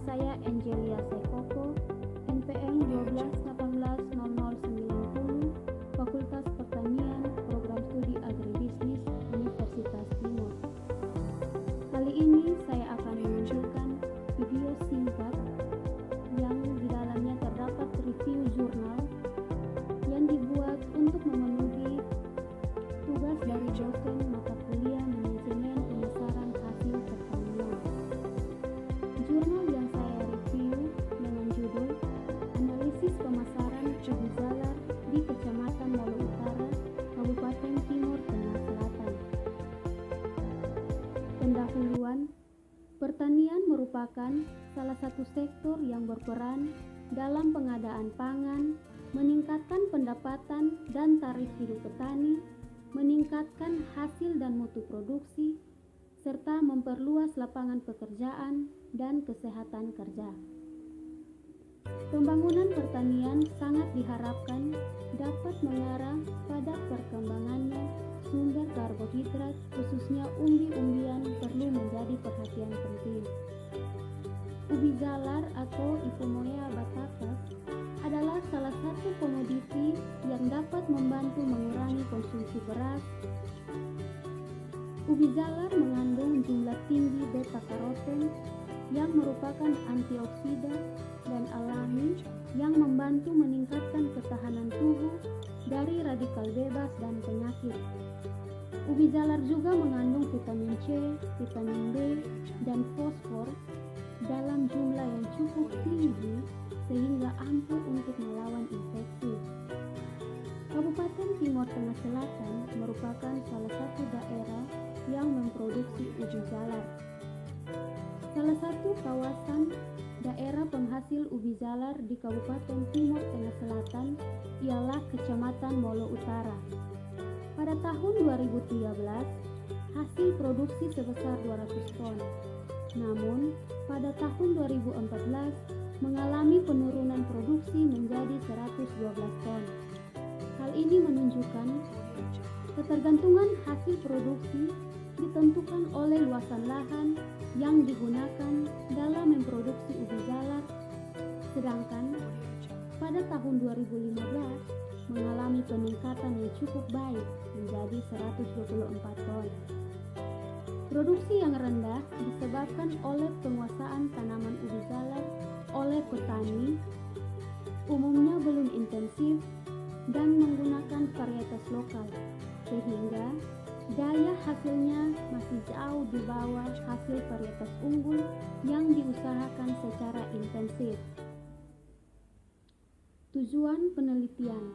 saya Angelia Sekoko, NPM 12180090, Fakultas Pertanian, Program Studi Agribisnis, Universitas Timur. Kali ini saya akan menunjukkan video singkat yang di dalamnya terdapat review jurnal yang dibuat untuk memenuhi tugas dari dosen mata kuliah manajemen pemasaran hasil pertanian. Jurnal yang saya review dengan judul Analisis Pemasaran Ubi Zalar di Kecamatan Molo Utara, Kabupaten Timur Tengah Selatan. Pendahuluan, pertanian merupakan salah satu sektor yang berperan dalam pengadaan pangan, meningkatkan pendapatan dan taraf hidup petani, meningkatkan hasil dan mutu produksi, serta memperluas lapangan pekerjaan dan kesehatan kerja. Pembangunan pertanian sangat diharapkan dapat mengarah pada perkembangannya sumber karbohidrat, khususnya umbi-umbian perlu menjadi perhatian penting. Ubi zalar atau Ipomoea batatas adalah salah satu komoditi yang dapat membantu mengurangi konsumsi beras. Ubi zalar mengandung jumlah tinggi beta-karoten yang merupakan antioksidan dan alami yang membantu meningkatkan ketahanan tubuh dari radikal bebas dan penyakit. Ubi zalar juga mengandung vitamin C, vitamin B, dan fosfor dalam jumlah yang cukup tinggi sehingga ampuh untuk melawan infeksi. Kabupaten Timur Tengah Selatan merupakan salah satu daerah yang memproduksi ubi zalar. Salah satu kawasan daerah penghasil ubi zalar di Kabupaten Timur Tengah Selatan ialah Kecamatan Molo Utara. Pada tahun 2013, hasil produksi sebesar 200 ton. Namun, pada tahun 2014 mengalami penurunan produksi menjadi 112 ton. Hal ini menunjukkan ketergantungan hasil produksi ditentukan oleh luasan lahan yang digunakan dalam memproduksi ubi zalar, sedangkan pada tahun 2015 mengalami peningkatan yang cukup baik menjadi 124 ton. Produksi yang rendah disebabkan oleh penguasaan tanaman ubi zalar oleh petani, umumnya belum intensif dan menggunakan varietas lokal, sehingga daya hasilnya masih jauh di bawah hasil varietas unggul yang diusahakan secara intensif. Tujuan penelitian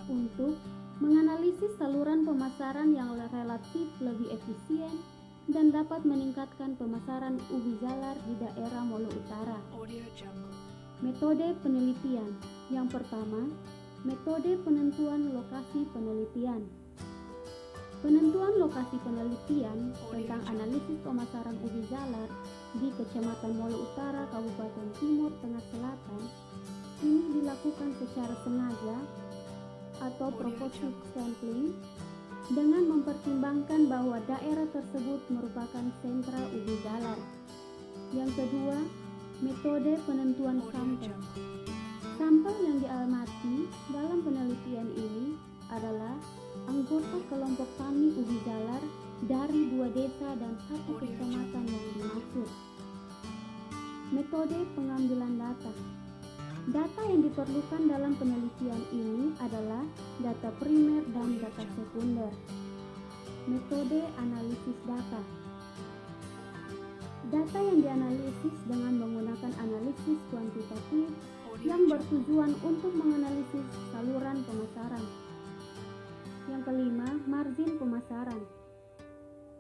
untuk menganalisis saluran pemasaran yang relatif lebih efisien dan dapat meningkatkan pemasaran ubi zalar di daerah Molo Utara. Metode penelitian. Yang pertama, metode penentuan lokasi penelitian. Penentuan lokasi penelitian tentang analisis pemasaran ubi zalar di Kecamatan Molo Utara, Kabupaten Timur Tengah Selatan ini dilakukan secara sengaja atau proposition sampling dengan mempertimbangkan bahwa daerah tersebut merupakan sentra ubi zalar. Yang kedua, metode penentuan sampel. Sampel yang diamati dalam penelitian ini adalah anggota kelompok tani ubi zalar dari 2 desa dan 1 kecamatan yang dimaksud. Metode pengambilan data. Data yang diperlukan dalam penelitian ini adalah data primer dan data sekunder. Metode analisis data. Data yang dianalisis dengan menggunakan analisis kuantitatif yang bertujuan untuk menganalisis saluran pemasaran. Yang kelima, margin pemasaran.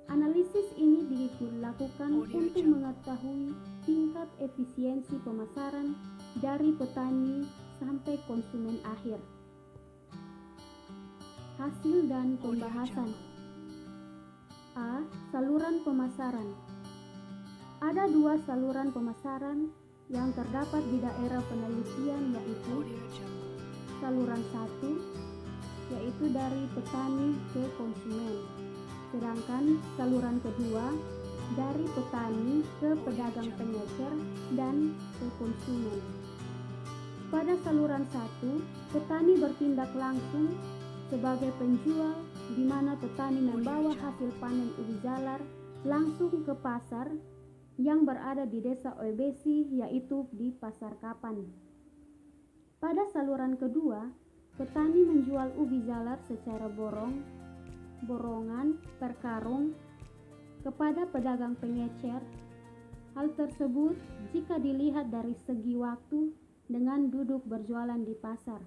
Analisis ini dilakukan untuk mengetahui tingkat efisiensi pemasaran dari petani sampai konsumen akhir. Hasil dan pembahasan. A. Saluran pemasaran. Ada 2 saluran pemasaran yang terdapat di daerah penelitian, yaitu saluran 1 yaitu dari petani ke konsumen, sedangkan saluran kedua dari petani ke pedagang pengecer dan ke konsumen. Pada saluran 1, petani bertindak langsung sebagai penjual, di mana petani membawa hasil panen ubi jalar langsung ke pasar yang berada di desa Oebesi, yaitu di Pasar Kapan. Pada saluran kedua, petani menjual ubi jalar secara borongan per karung kepada pedagang pengecer. Hal tersebut jika dilihat dari segi waktu dengan duduk berjualan di pasar.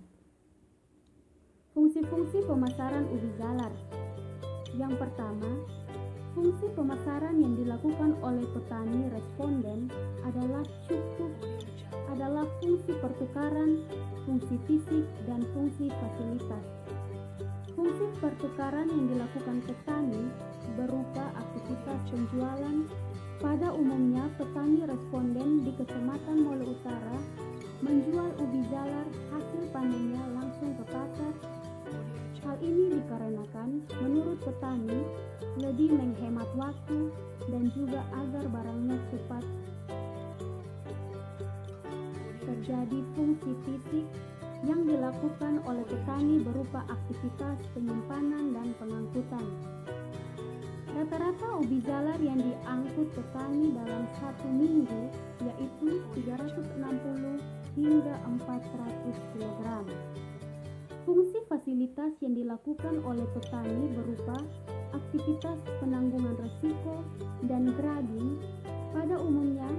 Fungsi-fungsi pemasaran ubi jalar. Yang pertama, fungsi pemasaran yang dilakukan oleh petani responden adalah fungsi pertukaran, fungsi fisik, dan fungsi fasilitas. Fungsi pertukaran yang dilakukan petani berupa aktivitas penjualan. Pada umumnya, petani responden di Kecamatan Molo Utara menjual ubi jalar hasil panennya langsung ke pasar. Hal ini dikarenakan menurut petani lebih menghemat waktu dan juga agar barangnya cepat. Terjadi fungsi fisik yang dilakukan oleh petani berupa aktivitas penyimpanan dan pengangkutan. Rata-rata ubi jalar yang diangkut petani dalam 1 minggu yaitu 360 hingga 400 kg. Fungsi fasilitas yang dilakukan oleh petani berupa aktivitas penanggungan risiko dan grading. Pada umumnya,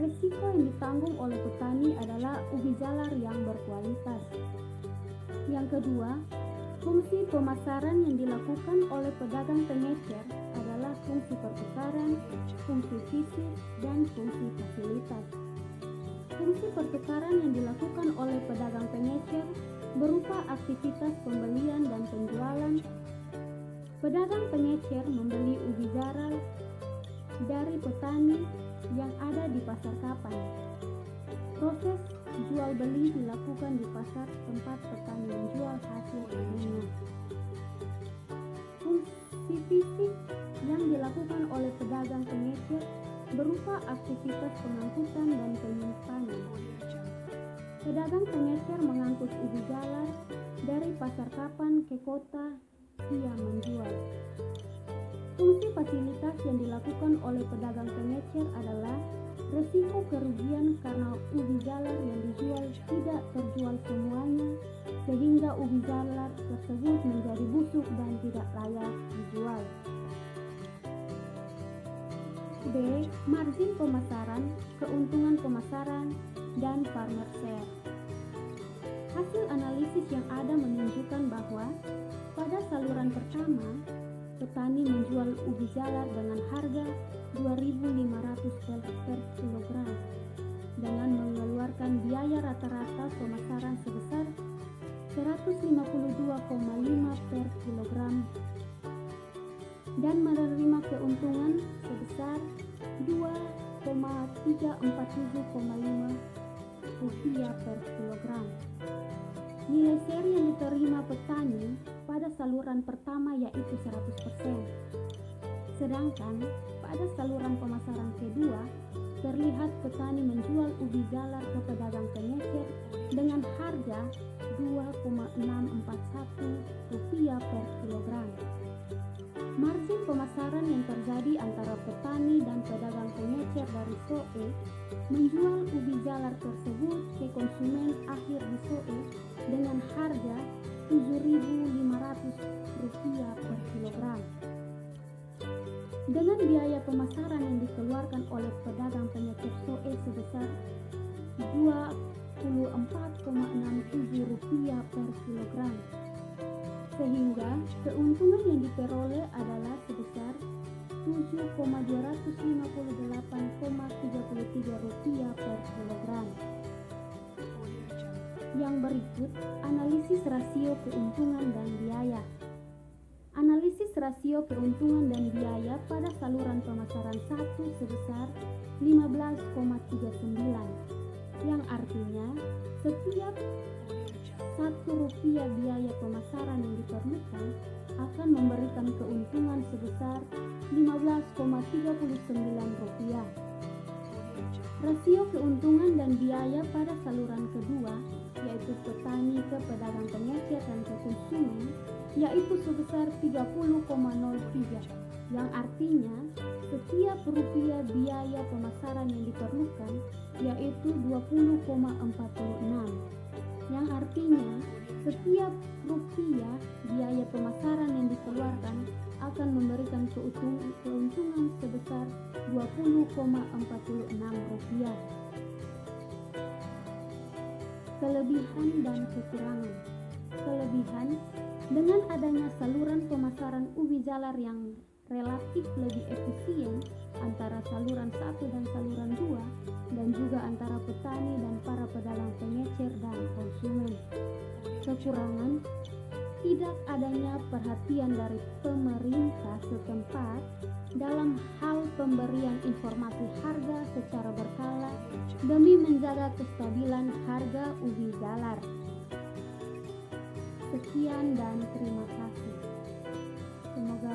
risiko yang ditanggung oleh petani adalah ubi jalar yang berkualitas. Yang kedua, fungsi pemasaran yang dilakukan oleh pedagang pengecer adalah fungsi pertukaran, fungsi fisik, dan fungsi fasilitas. Fungsi pertukaran yang dilakukan oleh pedagang pengecer berupa aktivitas pembelian dan penjualan. Pedagang pengecer membeli ubi jalar dari petani yang ada di Pasar Kapan. Proses jual beli dilakukan di pasar tempat petani menjual hasil panennya. Fungsi fisik yang dilakukan oleh pedagang pengecer berupa aktivitas pengangkutan dan penyimpanan. Pedagang pengecer mengangkut ubi jalar dari Pasar Kapan ke kota hingga menjual. Fungsi fasilitas yang dilakukan oleh pedagang pengecer adalah risiko kerugian karena ubi jalar yang dijual tidak terjual semuanya, sehingga ubi jalar tersebut menjadi busuk dan tidak layak dijual. B. Margin pemasaran, keuntungan pemasaran, dan farmer share. Hasil analisis yang ada menunjukkan bahwa pada saluran pertama, petani menjual ubi jalar dengan harga 2.500 per kilogram dengan mengeluarkan biaya rata-rata pemasaran sebesar 152,5 per kilogram dan menerima keuntungan sebesar 2,347,5 rupiah per kilogram. Nilai share yang diterima petani pada saluran pertama yaitu 100%. Sedangkan pada saluran pemasaran kedua, terlihat petani menjual ubi jalar ke pedagang pengecer dengan harga 2,641 rupiah per kilogram. Margin pemasaran yang terjadi antara petani dan pedagang pengecer dari SOE menjual ubi jalar tersebut ke konsumen akhir di SOE dengan harga 7.500 rupiah per kilogram. Dengan biaya pemasaran yang dikeluarkan oleh pedagang pengecer SOE sebesar 24,67 rupiah per kilogram, sehingga keuntungan yang diperoleh adalah sebesar 7,258,33 rupiah per kilogram. Yang berikut analisis rasio keuntungan dan biaya. Analisis rasio keuntungan dan biaya pada saluran pemasaran 1 sebesar 15,39, yang artinya setiap 1 rupiah biaya pemasaran yang diperlukan akan memberikan keuntungan sebesar Rp15,39. Rasio keuntungan dan biaya pada saluran kedua, yaitu petani ke pedagang pengecer dan ke konsumen, yaitu sebesar 30,03, yang artinya setiap rupiah biaya pemasaran yang diperlukan yaitu 20,46, yang artinya setiap rupiah biaya pemasaran yang dikeluarkan akan memberikan keuntungan sebesar 20,46 rupiah. Kelebihan dan kekurangan. Kelebihan, dengan adanya saluran pemasaran ubi jalar yang relatif lebih efisien antara saluran 1 dan saluran 2, dan juga antara petani dan para pedagang pengecer dan konsumen. Kekurangan, tidak adanya perhatian dari pemerintah setempat dalam hal pemberian informasi harga secara berkala demi menjaga kestabilan harga ubi jalar. Sekian dan terima kasih. Semoga